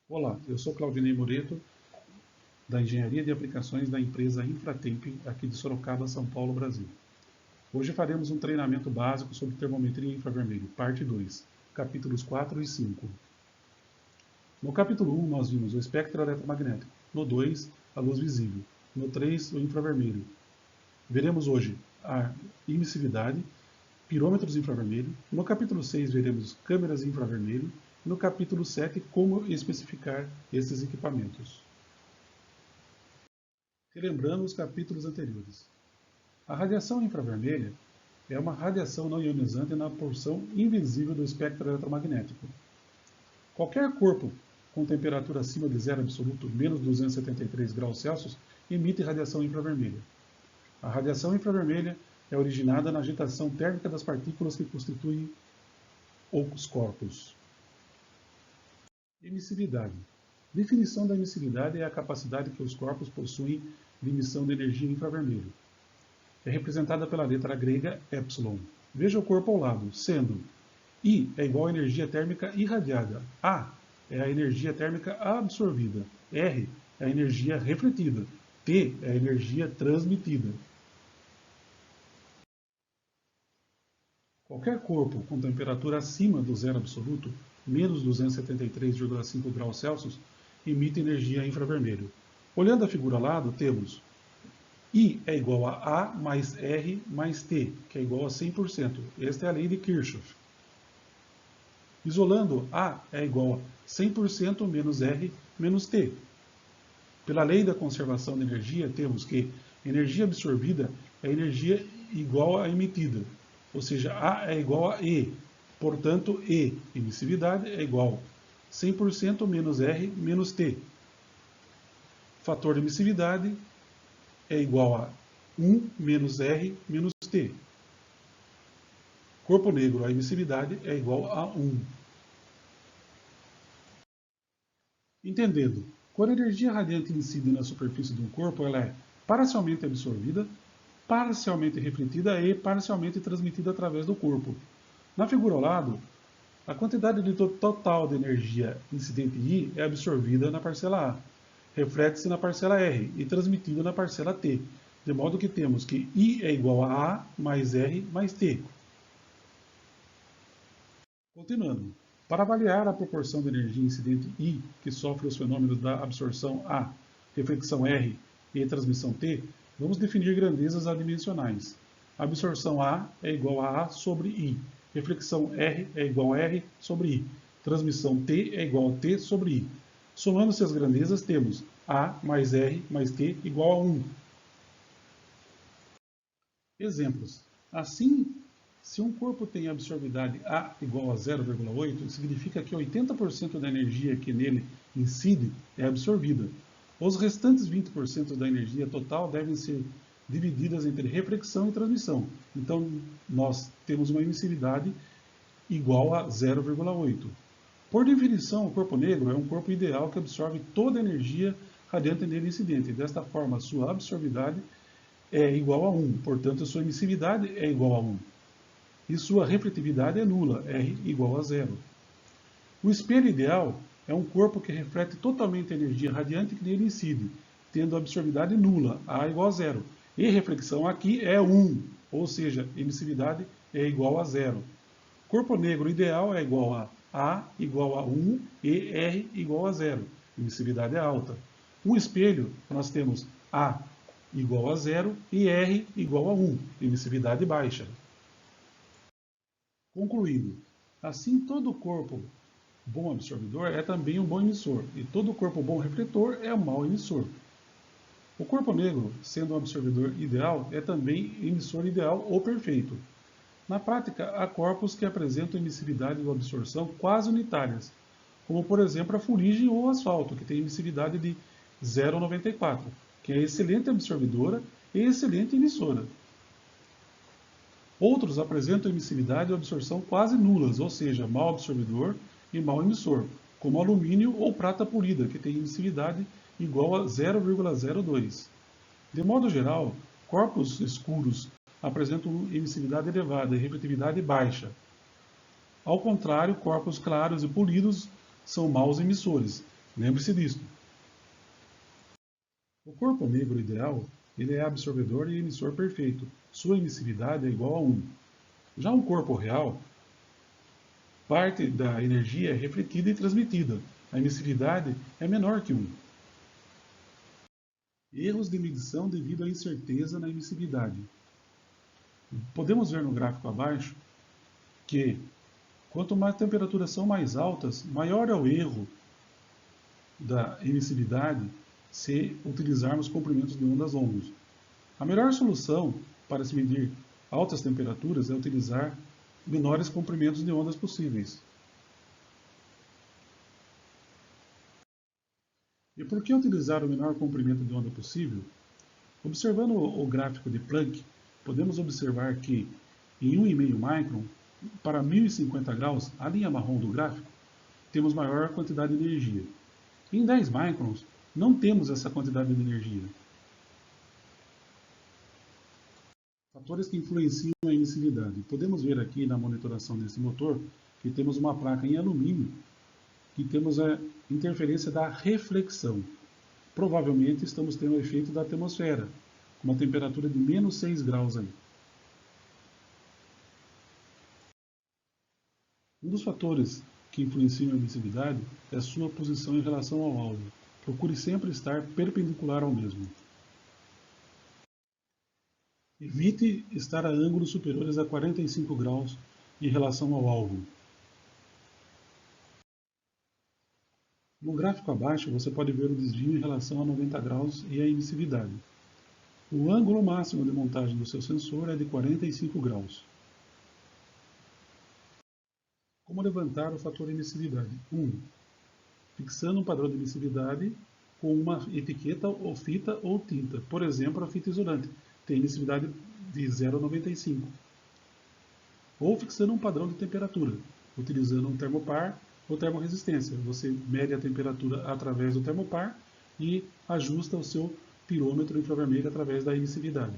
Olá, eu sou Claudinei Moreto, da Engenharia de Aplicações da empresa Infratemp, aqui de Sorocaba, São Paulo, Brasil. Hoje faremos um treinamento básico sobre termometria infravermelho, parte 2, capítulos 4 e 5. No capítulo 1, nós vimos o espectro eletromagnético, no 2, a luz visível, no 3, o infravermelho. Veremos hoje a emissividade, pirômetros infravermelho. No capítulo 6, veremos câmeras infravermelho. No capítulo 7, como especificar esses equipamentos. Relembrando os capítulos anteriores. A radiação infravermelha é uma radiação não ionizante na porção invisível do espectro eletromagnético. Qualquer corpo com temperatura acima de zero absoluto, menos 273 graus Celsius, emite radiação infravermelha. A radiação infravermelha é originada na agitação térmica das partículas que constituem os corpos. Emissividade. Definição da emissividade é a capacidade que os corpos possuem de emissão de energia infravermelho. É representada pela letra grega epsilon. Veja o corpo ao lado, sendo I é igual à energia térmica irradiada, A é a energia térmica absorvida, R é a energia refletida, T é a energia transmitida. Qualquer corpo com temperatura acima do zero absoluto, menos 273,5 graus Celsius, emite energia infravermelho. Olhando a figura ao lado, temos I é igual a mais R mais T, que é igual a 100%. Esta é a lei de Kirchhoff. Isolando, A é igual a 100% menos R menos T. Pela lei da conservação de energia, temos que energia absorvida é energia igual à emitida, ou seja, A é igual a E. Portanto, E, emissividade, é igual a 100% menos R menos T. Fator de emissividade é igual a 1 menos R menos T. Corpo negro, a emissividade é igual a 1. Entendendo, quando a energia radiante incide na superfície de um corpo, ela é parcialmente absorvida, parcialmente refletida e parcialmente transmitida através do corpo. Na figura ao lado, a quantidade total de energia incidente I é absorvida na parcela A, reflete-se na parcela R e transmitida na parcela T, de modo que temos que I é igual a A mais R mais T. Continuando. Para avaliar a proporção de energia incidente I, que sofre os fenômenos da absorção A, reflexão R e transmissão T, vamos definir grandezas adimensionais. A absorção A é igual a sobre I. Reflexão R é igual a R sobre I. Transmissão T é igual a T sobre I. Somando-se as grandezas, temos A mais R mais T igual a 1. Exemplos. Assim, se um corpo tem absorvidade A igual a 0,8, significa que 80% da energia que nele incide é absorvida. Os restantes 20% da energia total devem ser divididas entre reflexão e transmissão. Então, nós temos uma emissividade igual a 0,8. Por definição, o corpo negro é um corpo ideal que absorve toda a energia radiante nele incidente. Desta forma, sua absorvidade é igual a 1, portanto, sua emissividade é igual a 1. E sua refletividade é nula, R igual a 0. O espelho ideal é um corpo que reflete totalmente a energia radiante que nele incide, tendo absorvidade nula, A igual a 0. E reflexão aqui é 1, ou seja, emissividade é igual a 0. Corpo negro ideal é igual a igual a 1 e R igual a 0. Emissividade é alta. Um espelho, nós temos A igual a 0 e R igual a 1. Emissividade baixa. Concluindo, assim todo corpo bom absorvedor é também um bom emissor, e todo corpo bom refletor é um mau emissor. O corpo negro, sendo um absorvedor ideal, é também emissor ideal ou perfeito. Na prática, há corpos que apresentam emissividade ou absorção quase unitárias, como por exemplo a fuligem ou o asfalto, que tem emissividade de 0,94, que é excelente absorvedora e excelente emissora. Outros apresentam emissividade ou absorção quase nulas, ou seja, mau absorvedor e mau emissor, como alumínio ou prata polida, que tem emissividade igual a 0,02. De modo geral, corpos escuros apresentam emissividade elevada e refletividade baixa. Ao contrário, corpos claros e polidos são maus emissores, Lembre-se disso. O corpo negro ideal, ele é absorvedor e emissor perfeito. Sua emissividade é igual a 1. Já um corpo real, parte da energia é refletida e transmitida. A emissividade é menor que 1. Erros de medição devido à incerteza na emissividade. Podemos ver no gráfico abaixo que, quanto mais temperaturas são mais altas, maior é o erro da emissividade se utilizarmos comprimentos de ondas longos. A melhor solução para se medir altas temperaturas é utilizar menores comprimentos de ondas possíveis. E por que utilizar o menor comprimento de onda possível? Observando o gráfico de Planck, podemos observar que em 1,5 micron, para 1050 graus, a linha marrom do gráfico, temos maior quantidade de energia. Em 10 microns, não temos essa quantidade de energia. Fatores que influenciam a emissividade. Podemos ver aqui na monitoração desse motor que temos uma placa em alumínio, que temos a interferência da reflexão. Provavelmente estamos tendo o efeito da atmosfera, com uma temperatura de menos 6 graus aí. Um dos fatores que influenciam a emissividade é a sua posição em relação ao alvo. Procure sempre estar perpendicular ao mesmo. Evite estar a ângulos superiores a 45 graus em relação ao alvo. No gráfico abaixo você pode ver o desvio em relação a 90 graus e a emissividade. O ângulo máximo de montagem do seu sensor é de 45 graus. Como levantar o fator emissividade? 1. Fixando um padrão de emissividade com uma etiqueta ou fita ou tinta. Por exemplo, a fita isolante tem emissividade de 0,95. Ou fixando um padrão de temperatura, utilizando um termopar ou termorresistência. Você mede a temperatura através do termopar e ajusta o seu pirômetro infravermelho através da emissividade.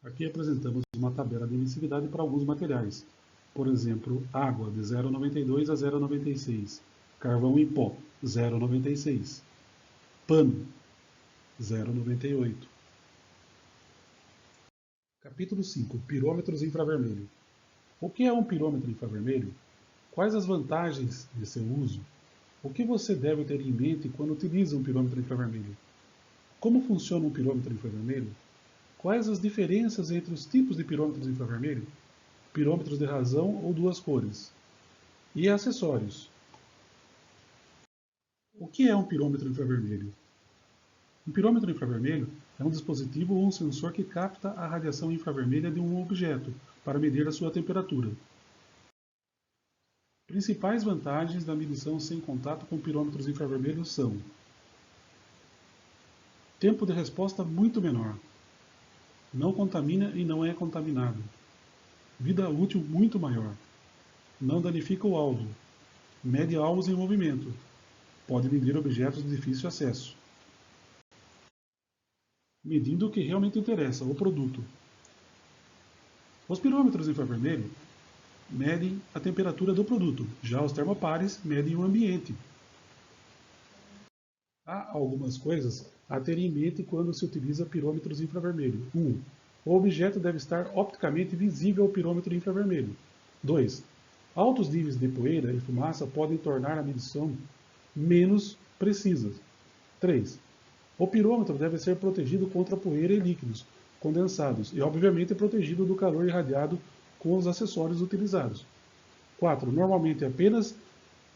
Aqui apresentamos uma tabela de emissividade para alguns materiais. Por exemplo, água de 0,92 a 0,96. Carvão em pó, 0,96. Pano, 0,98. Capítulo 5. Pirômetros infravermelho. O que é um pirômetro infravermelho? Quais as vantagens de seu uso? O que você deve ter em mente quando utiliza um pirômetro infravermelho? Como funciona um pirômetro infravermelho? Quais as diferenças entre os tipos de pirômetros infravermelho? Pirômetros de razão ou duas cores? E acessórios. O que é um pirômetro infravermelho? Um pirômetro infravermelho é um dispositivo ou um sensor que capta a radiação infravermelha de um objeto para medir a sua temperatura. Principais vantagens da medição sem contato com pirômetros infravermelhos são: tempo de resposta muito menor, não contamina e não é contaminado, vida útil muito maior, não danifica o alvo, mede alvos em movimento, pode medir objetos de difícil acesso. Medindo o que realmente interessa, o produto. Os pirômetros infravermelho medem a temperatura do produto, já os termopares medem o ambiente. Há algumas coisas a ter em mente quando se utiliza pirômetros infravermelho. 1. O objeto deve estar opticamente visível ao pirômetro infravermelho. 2. Altos níveis de poeira e fumaça podem tornar a medição menos precisa. 3. O pirômetro deve ser protegido contra poeira e líquidos condensados e, obviamente, protegido do calor irradiado com os acessórios utilizados. 4. Normalmente, apenas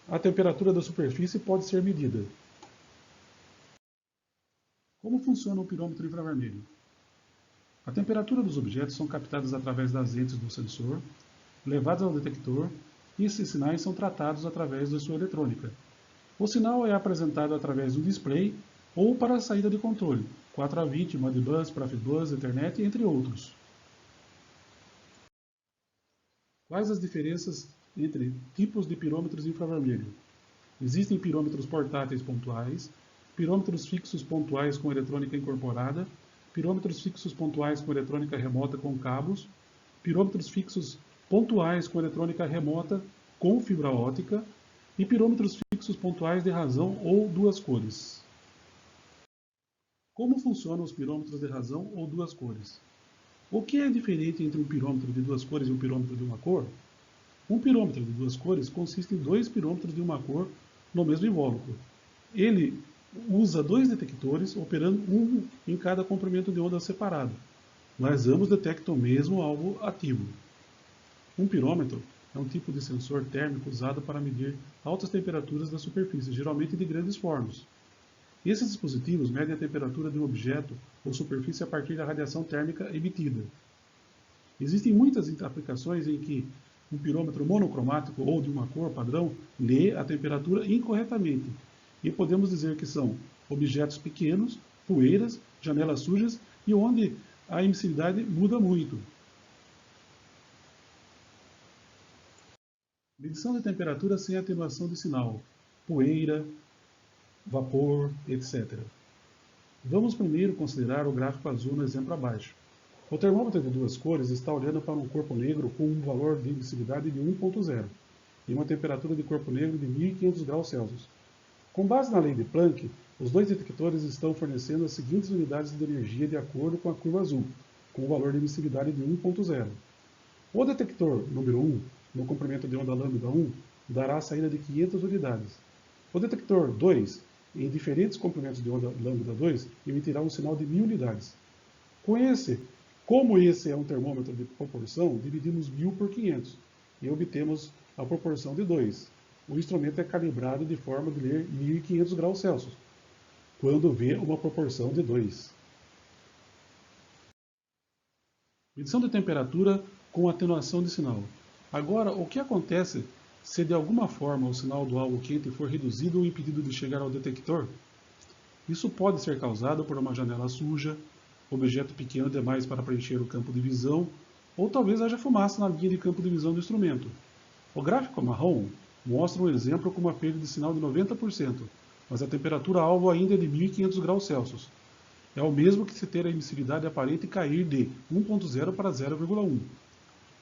a temperatura da superfície pode ser medida. Como funciona o pirômetro infravermelho? A temperatura dos objetos são captadas através das lentes do sensor, levadas ao detector, e esses sinais são tratados através da sua eletrônica. O sinal é apresentado através do display ou para a saída de controle, 4A20, Modbus, Profibus, Ethernet, entre outros. Quais as diferenças entre tipos de pirômetros infravermelho? Existem pirômetros portáteis pontuais, pirômetros fixos pontuais com eletrônica incorporada, pirômetros fixos pontuais com eletrônica remota com cabos, pirômetros fixos pontuais com eletrônica remota com fibra ótica e pirômetros fixos pontuais de razão ou duas cores. Como funcionam os pirômetros de razão ou duas cores? O que é diferente entre um pirômetro de duas cores e um pirômetro de uma cor? Um pirômetro de duas cores consiste em dois pirômetros de uma cor no mesmo invólucro. Ele usa dois detectores, operando um em cada comprimento de onda separado, mas ambos detectam o mesmo alvo ativo. Um pirômetro é um tipo de sensor térmico usado para medir altas temperaturas da superfície, geralmente de grandes fornos. Esses dispositivos medem a temperatura de um objeto ou superfície a partir da radiação térmica emitida. Existem muitas aplicações em que um pirômetro monocromático ou de uma cor padrão lê a temperatura incorretamente, e podemos dizer que são objetos pequenos, poeiras, janelas sujas e onde a emissividade muda muito. Medição de temperatura sem atenuação de sinal, poeira, vapor, etc. Vamos primeiro considerar o gráfico azul no exemplo abaixo. O termômetro de duas cores está olhando para um corpo negro com um valor de emissividade de 1.0 e uma temperatura de corpo negro de 1500 graus Celsius. Com base na lei de Planck, os dois detectores estão fornecendo as seguintes unidades de energia de acordo com a curva azul, com o valor de emissividade de 1.0. O detector número 1, no comprimento de onda lambda 1, dará a saída de 500 unidades. O detector 2, em diferentes comprimentos de onda lambda 2, emitirá um sinal de 1000 unidades. Como esse é um termômetro de proporção, dividimos 1000 por 500 e obtemos a proporção de 2. O instrumento é calibrado de forma de ler 1500 graus Celsius, quando vê uma proporção de 2. Medição de temperatura com atenuação de sinal. Agora, o que acontece se de alguma forma o sinal do alvo quente for reduzido ou impedido de chegar ao detector? Isso pode ser causado por uma janela suja, objeto pequeno demais para preencher o campo de visão, ou talvez haja fumaça na linha de campo de visão do instrumento. O gráfico marrom mostra um exemplo com uma perda de sinal de 90%, mas a temperatura-alvo ainda é de 1500 graus Celsius. É o mesmo que se ter a emissividade aparente cair de 1.0 para 0,1.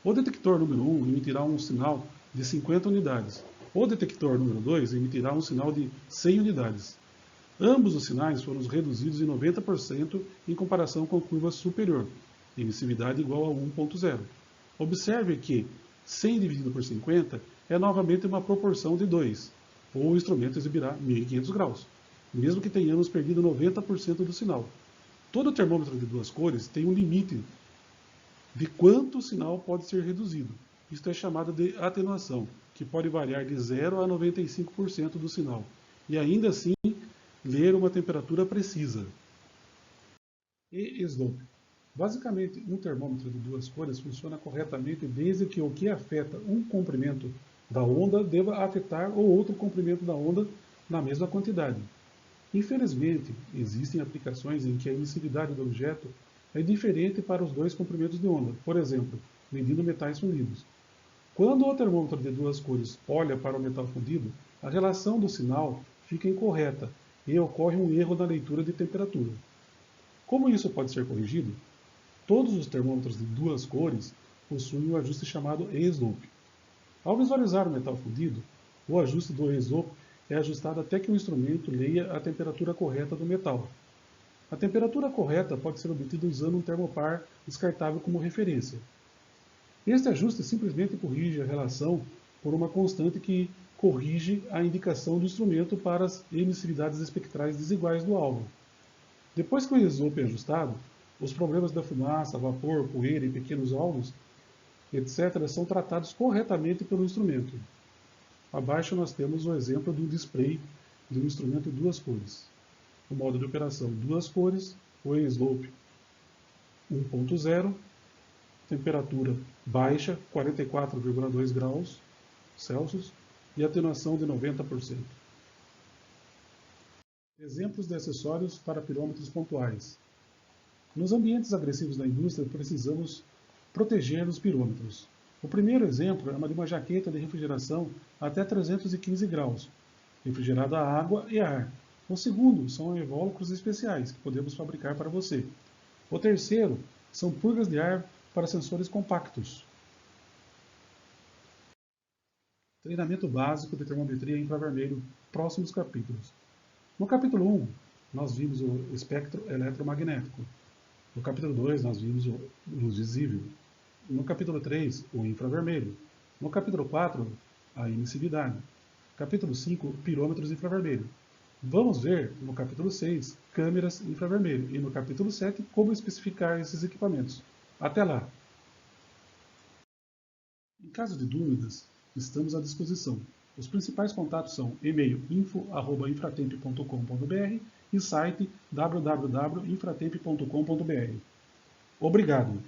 O detector número 1 emitirá um sinal de 50 unidades. O detector número 2 emitirá um sinal de 100 unidades. Ambos os sinais foram reduzidos em 90% em comparação com a curva superior, emissividade igual a 1.0. Observe que 100 dividido por 50 é novamente uma proporção de 2, ou o instrumento exibirá 1500 graus, mesmo que tenhamos perdido 90% do sinal. Todo termômetro de duas cores tem um limite de quanto o sinal pode ser reduzido. Isto é chamado de atenuação, que pode variar de 0 a 95% do sinal, e ainda assim ler uma temperatura precisa. E slope. Basicamente, um termômetro de duas cores funciona corretamente desde que o que afeta um comprimento da onda deva afetar o outro comprimento da onda na mesma quantidade. Infelizmente, existem aplicações em que a emissividade do objeto é diferente para os dois comprimentos de onda, por exemplo, medindo metais fundidos. Quando o termômetro de duas cores olha para o metal fundido, a relação do sinal fica incorreta e ocorre um erro na leitura de temperatura. Como isso pode ser corrigido? Todos os termômetros de duas cores possuem um ajuste chamado E-slope. Ao visualizar o metal fundido, o ajuste do E-slope é ajustado até que o instrumento leia a temperatura correta do metal. A temperatura correta pode ser obtida usando um termopar descartável como referência. Este ajuste simplesmente corrige a relação por uma constante que corrige a indicação do instrumento para as emissividades espectrais desiguais do alvo. Depois que o E-slope é ajustado, os problemas da fumaça, vapor, poeira e pequenos alvos, etc., são tratados corretamente pelo instrumento. Abaixo nós temos o exemplo do display de um instrumento duas cores. O modo de operação duas cores, o E-slope 1.0, temperatura baixa, 44,2 graus Celsius, e atenuação de 90%. Exemplos de acessórios para pirômetros pontuais. Nos ambientes agressivos da indústria, precisamos proteger os pirômetros. O primeiro exemplo é uma de uma jaqueta de refrigeração até 315 graus, refrigerada a água e ar. O segundo são invólucros especiais que podemos fabricar para você. O terceiro são purgas de ar para sensores compactos. Treinamento básico de termometria infravermelho, próximos capítulos. No capítulo 1, nós vimos o espectro eletromagnético. No capítulo 2, nós vimos o luz visível. No capítulo 3, o infravermelho. No capítulo 4, a emissividade. Capítulo 5, pirômetros infravermelho. Vamos ver, no capítulo 6, câmeras infravermelho. E no capítulo 7, como especificar esses equipamentos. Até lá! Em caso de dúvidas, estamos à disposição. Os principais contatos são e-mail info@infratemp.com.br e site www.infratemp.com.br. Obrigado!